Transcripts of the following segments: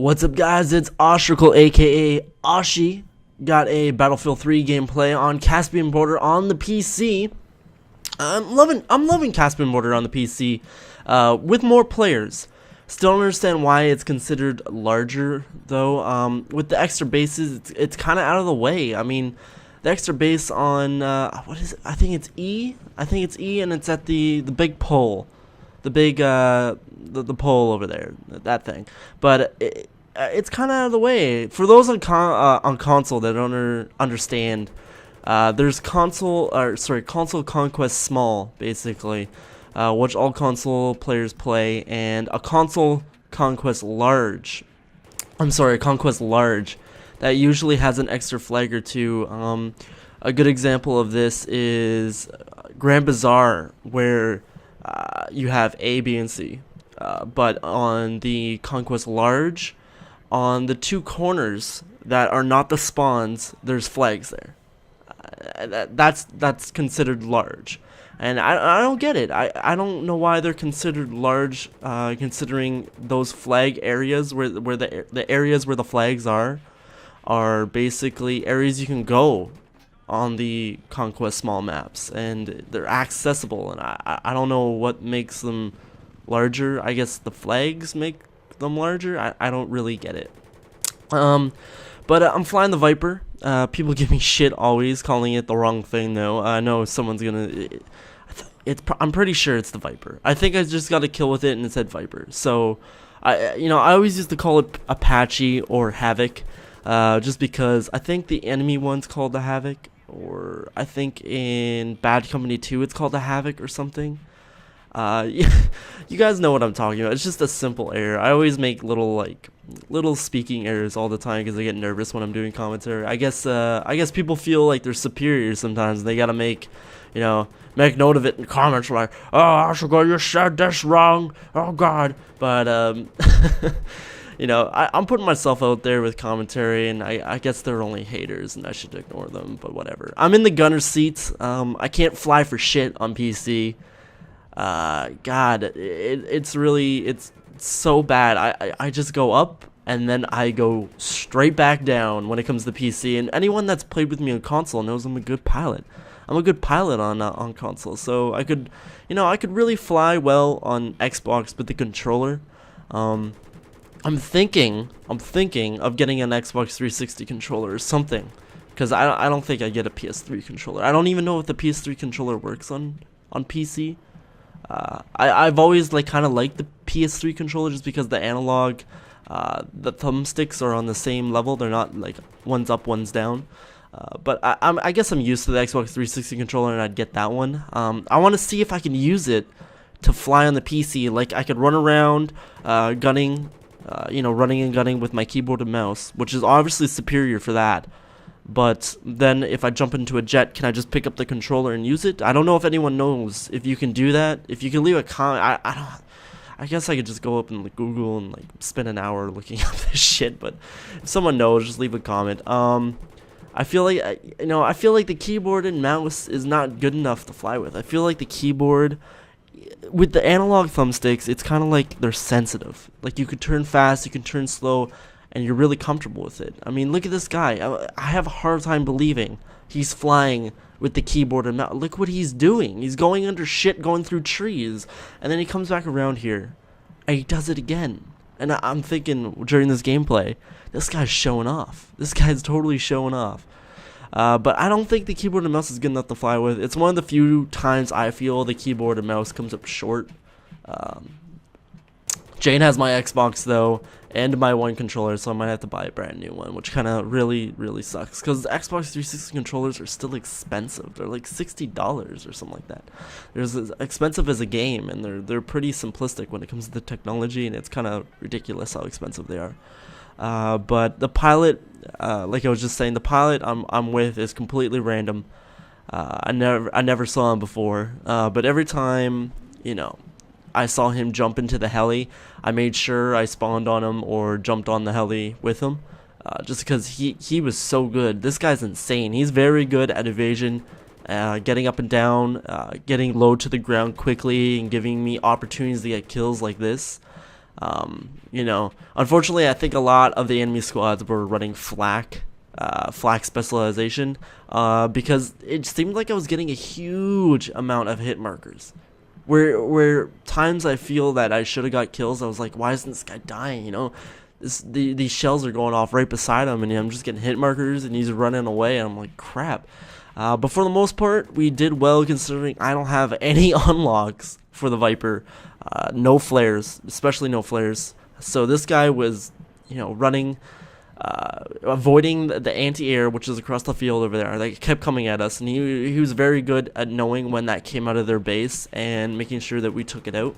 What's up, guys? It's Oshy, aka Oshy. Got a Battlefield 3 gameplay on Caspian Border on the PC. I'm loving Caspian Border on the PC with more players. Still don't understand why it's considered larger though. With the extra bases, it's kind of out of the way. I mean, the extra base on what is it? I think it's E. And it's at the big pole, the big the pole over there, that thing. But it's kind of out of the way for those on console that don't understand. There's console conquest small, basically, which all console players play, and a console conquest large. A conquest large that usually has an extra flag or two. A good example of this is Grand Bazaar, where you have A, B, and C. But on the Conquest Large, on the two corners that are not the spawns, there's flags there. That's considered large. And I don't get it. I don't know why they're considered large, considering those flag areas where the areas where the flags are basically areas you can go on the Conquest small maps, and they're accessible, and I don't know what makes them larger. I guess the flags make them larger. I don't really get it. But I'm flying the Viper. People give me shit always calling it the wrong thing though. I know someone's gonna I'm pretty sure it's the Viper. I think I just got a kill with it and it said Viper. So I always used to call it Apache or Havoc, just because I think the enemy one's called the Havoc, or I think in Bad Company 2 it's called the Havoc or something. You guys know what I'm talking about. It's just a simple error. I always make little speaking errors all the time because I get nervous when I'm doing commentary. I guess people feel like they're superior sometimes. They gotta make note of it in comments, like, oh, Oshy, you said this wrong. Oh God. But I'm putting myself out there with commentary, and I guess they're only haters, and I should ignore them. But whatever. I'm in the gunner seats. I can't fly for shit on PC. God, it's so bad. I just go up and then I go straight back down when it comes to PC. And anyone that's played with me on console knows I'm a good pilot. I'm a good pilot on console, so I could really fly well on Xbox with the controller. I'm thinking of getting an Xbox 360 controller or something, because I don't think I get a PS3 controller. I don't even know if the PS3 controller works on PC. I've always kind of liked the PS3 controller just because the analog, the thumbsticks are on the same level. They're not like one's up, one's down. But I guess I'm used to the Xbox 360 controller, and I'd get that one. I want to see if I can use it to fly on the PC. Like, I could run around gunning, running and gunning with my keyboard and mouse, which is obviously superior for that. But then if I jump into a jet, can I just pick up the controller and use it? I don't know if anyone knows if you can do that. If you can leave a comment, I guess I could just go up and Google and spend an hour looking up this shit. But if someone knows, just leave a comment. I feel like the keyboard and mouse is not good enough to fly with. I feel like the keyboard with the analog thumbsticks, it's kind of like they're sensitive. Like, you could turn fast, you can turn slow, and you're really comfortable with it. I mean, look at this guy. I have a hard time believing he's flying with the keyboard and mouse. Look what he's doing. He's going under shit, going through trees, and then he comes back around here, and he does it again. And I'm thinking during this gameplay, this guy's showing off. This guy's totally showing off. But I don't think the keyboard and mouse is good enough to fly with. It's one of the few times I feel the keyboard and mouse comes up short. Jane has my Xbox though, and my one controller, so I might have to buy a brand new one, which kind of really sucks, because the Xbox 360 controllers are still expensive. They're like $60 or something like that. They're as expensive as a game, and they're pretty simplistic when it comes to the technology, and it's kind of ridiculous how expensive they are. But the pilot, like I was just saying, the pilot I'm with is completely random. I never saw him before, but every time I saw him jump into the heli, I made sure I spawned on him or jumped on the heli with him, just because he was so good. This guy's insane. He's very good at evasion, getting up and down, getting low to the ground quickly, and giving me opportunities to get kills like this. You know, unfortunately, I think a lot of the enemy squads were running flak specialization, because it seemed like I was getting a huge amount of hit markers. Where times I feel that I should have got kills, I was like, why isn't this guy dying? You know, these shells are going off right beside him, and I'm just getting hit markers, and he's running away, and I'm like, crap. But for the most part, we did well considering I don't have any unlocks for the Viper. No flares, especially no flares. So this guy was, you know, running, avoiding the anti-air, which is across the field over there. They kept coming at us, and he was very good at knowing when that came out of their base and making sure that we took it out.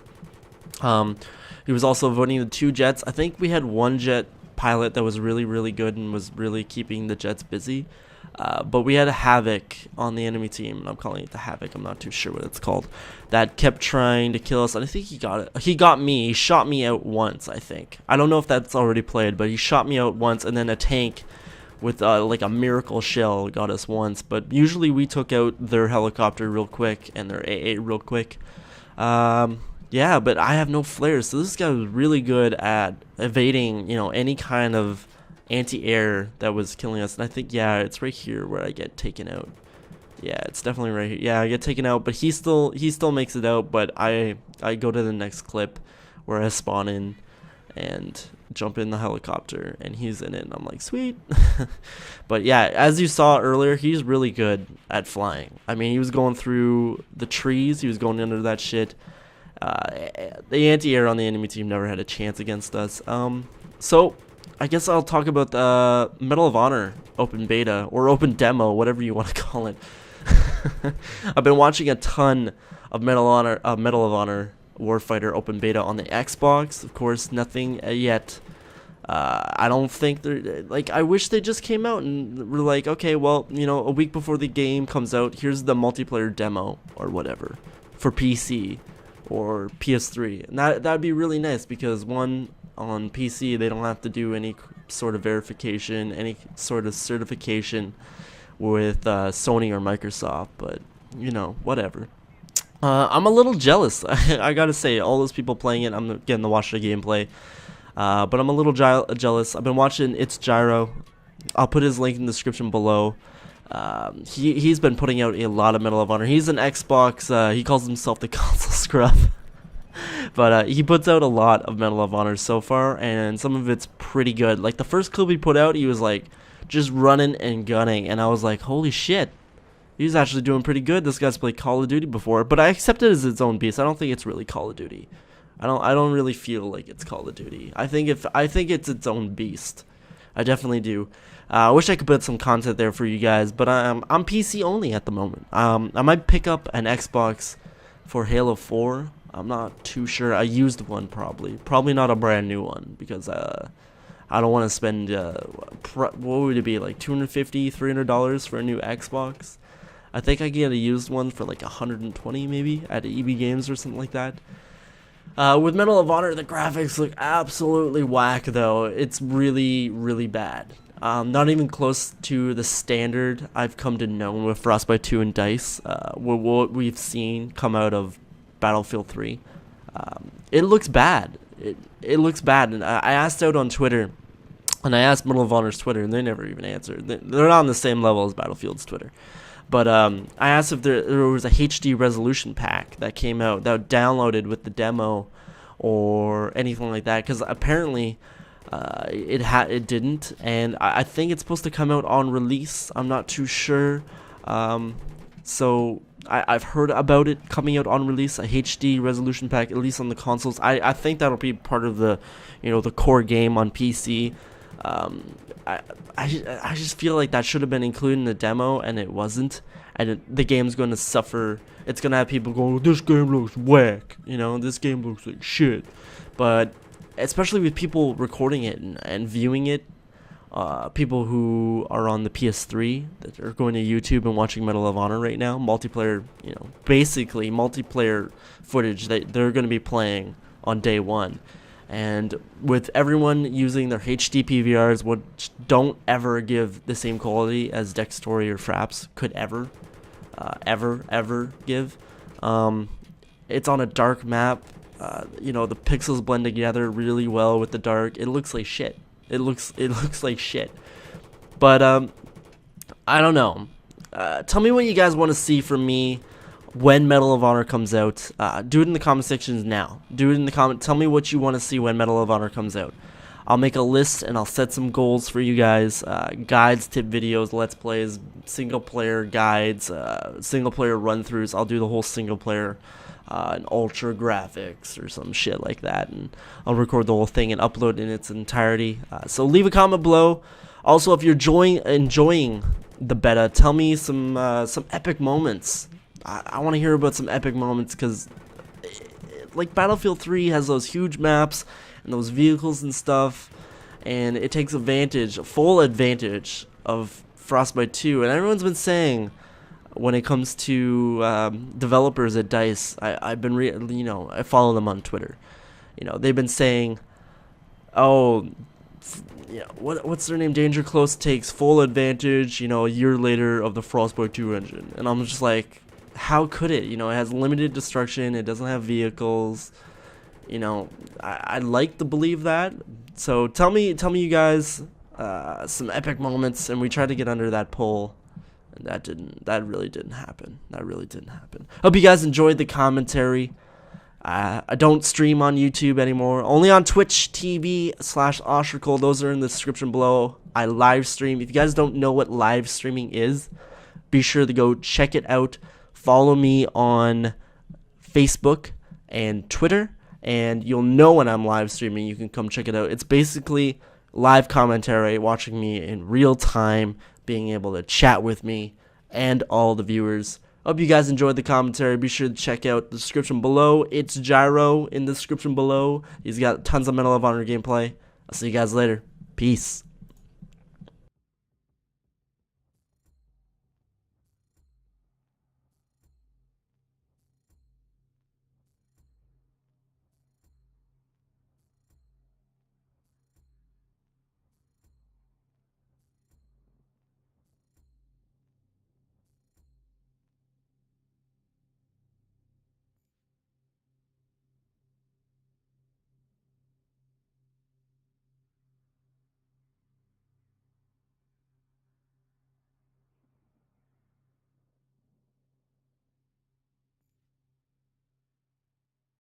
He was also avoiding the 2 jets. I think we had 1 jet pilot that was really, really good and was really keeping the jets busy. But we had a Havoc on the enemy team, and I'm calling it the Havoc, I'm not too sure what it's called, that kept trying to kill us, and I think he got it. He got me. He shot me out once, I think. I don't know if that's already played, but he shot me out once, and then a tank with like a miracle shell got us once. But usually we took out their helicopter real quick and their AA real quick. Yeah, but I have no flares, so this guy was really good at evading, you know, any kind of anti-air that was killing us. And I think, yeah, it's right here where I get taken out. Yeah, it's definitely right here. Yeah, I get taken out, but he still makes it out. But I go to the next clip where I spawn in and jump in the helicopter, and he's in it, and I'm like, sweet. But yeah, as you saw earlier, he's really good at flying. I mean, he was going through the trees, he was going under that shit. The anti-air on the enemy team never had a chance against us. So I guess I'll talk about the Medal of Honor open beta, or open demo, whatever you want to call it. I've been watching a ton of Medal of Honor Warfighter open beta on the Xbox. Of course, nothing yet. I don't think they're like. I wish they just came out and were like, okay, well, you know, a week before the game comes out, here's the multiplayer demo or whatever for PC or PS3, and that'd be really nice, because one, on PC they don't have to do any sort of verification, any sort of certification with Sony or Microsoft, but you know, whatever. I'm a little jealous. I gotta say, all those people playing it, I'm getting to watch the gameplay, but I'm a little jealous. I've been watching It's Gyro. I'll put his link in the description below. He's been putting out a lot of Medal of Honor. He's an Xbox, he calls himself the console scrub. But he puts out a lot of Medal of Honor so far, and some of it's pretty good. Like the first clip he put out, he was like just running and gunning, and I was like, holy shit, he's actually doing pretty good. This guy's played Call of Duty before, but I accept it as its own beast. I don't think it's really Call of Duty. I don't really feel like it's Call of Duty. I think it's its own beast. I definitely do. I wish I could put some content there for you guys, but I'm PC only at the moment. I might pick up an Xbox for Halo 4. I'm not too sure. I used one probably not a brand new one, because I don't want to spend what would it be, like $250, $300 for a new Xbox. I think I get a used one for like $120 maybe at EB Games or something like that. With Medal of Honor, the graphics look absolutely whack, though. It's really, really bad. Not even close to the standard I've come to know with Frostbite 2 and DICE, what we've seen come out of Battlefield 3. It looks bad. It looks bad. And I asked out on Twitter, and I asked Medal of Honor's Twitter, and they never even answered. They're not on the same level as Battlefield's Twitter. But I asked if there was a HD resolution pack that came out that downloaded with the demo or anything like that, because apparently it didn't, and I think it's supposed to come out on release. I'm not too sure. So I've heard about it coming out on release, a HD resolution pack, at least on the consoles. I think that'll be part of the, you know, the core game on PC. I just feel like that should have been included in the demo, and it wasn't. And the game's going to suffer. It's going to have people going, this game looks whack. You know, this game looks like shit. But especially with people recording it and viewing it, people who are on the PS3 that are going to YouTube and watching Medal of Honor right now, multiplayer, you know, basically multiplayer footage that they're going to be playing on day one. And with everyone using their HD PVRs, which don't ever give the same quality as Dextory or Fraps could ever give, it's on a dark map. You know, the pixels blend together really well with the dark. It looks like shit. It looks like shit. But I don't know. Tell me what you guys want to see from me when Medal of Honor comes out. Do it in the comment sections now. Do it in the comment. Tell me what you want to see when Medal of Honor comes out. I'll make a list and I'll set some goals for you guys. Guides, tip videos, let's plays, single player guides, single player run throughs. I'll do the whole single player and ultra graphics or some shit like that, and I'll record the whole thing and upload in its entirety. So leave a comment below. Also, if you're enjoying the beta, tell me some epic moments. I want to hear about some epic moments, because like Battlefield 3 has those huge maps and those vehicles and stuff, and it takes full advantage of Frostbite 2. And everyone's been saying, when it comes to developers at DICE, I've been I follow them on Twitter. You know, they've been saying, oh, yeah, what's their name? Danger Close takes full advantage, you know, a year later, of the Frostbite 2 engine. And I'm just like, how could it? You know, it has limited destruction, it doesn't have vehicles. You know, I'd like to believe that. So tell me you guys some epic moments, and we tried to get under that poll, and that really didn't happen. Hope you guys enjoyed the commentary. I don't stream on YouTube anymore, only on Twitch TV/Oshy. Those are in the description below. I live stream. If you guys don't know what live streaming is, be sure to go check it out. Follow me on Facebook and Twitter, and you'll know when I'm live streaming. You can come check it out. It's basically live commentary, watching me in real time, being able to chat with me and all the viewers. Hope you guys enjoyed the commentary. Be sure to check out the description below. It's Gyro in the description below. He's got tons of Medal of Honor gameplay. I'll see you guys later. Peace.